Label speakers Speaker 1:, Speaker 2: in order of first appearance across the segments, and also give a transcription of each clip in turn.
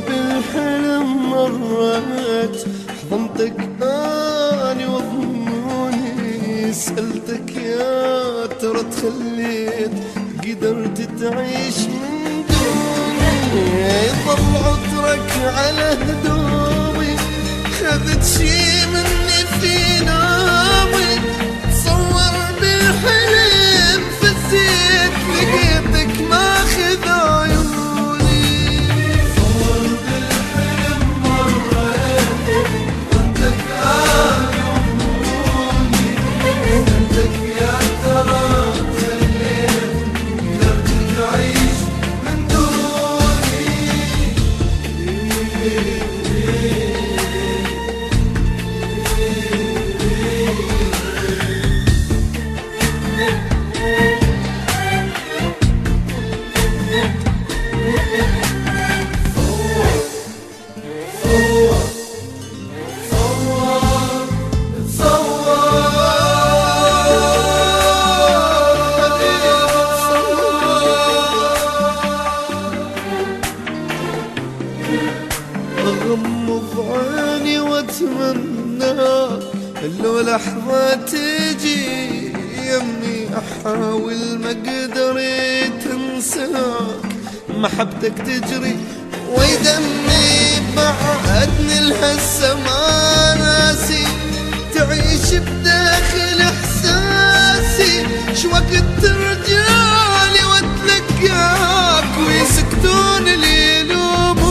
Speaker 1: بالحلم مرات حضنتك اني وضموني، سألتك يا ترى تخليت قدرت تعيش من دوني، ضل عطرك على هدومي خذت شي مني في نومي، تصور بالحلم فزيت لقيتك ماخذ عيوني. أغمض عيني واتمنى لو لحظة تجي يمي، أحاول ما قدرت أنساك، محبتك تجري ويدمي بعدني لهسه ما ناسي، تعيش بداخل إحساسي، شوقت ترجعلي واتلقاك ويسكتون اللي يلوموني.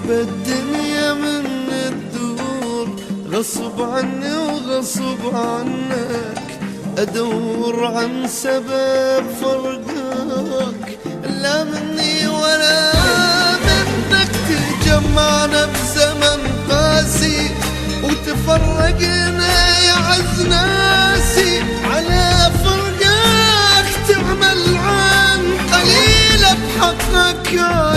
Speaker 1: الدنيا من الدور غصب عني وغصب عنك، أدور عن سبب فرقك، لا مني ولا منك، تجمعنا بزمن قاسي وتفرقنا يا عز ناسي، على فرقك تعمل عن قليلة بحقك.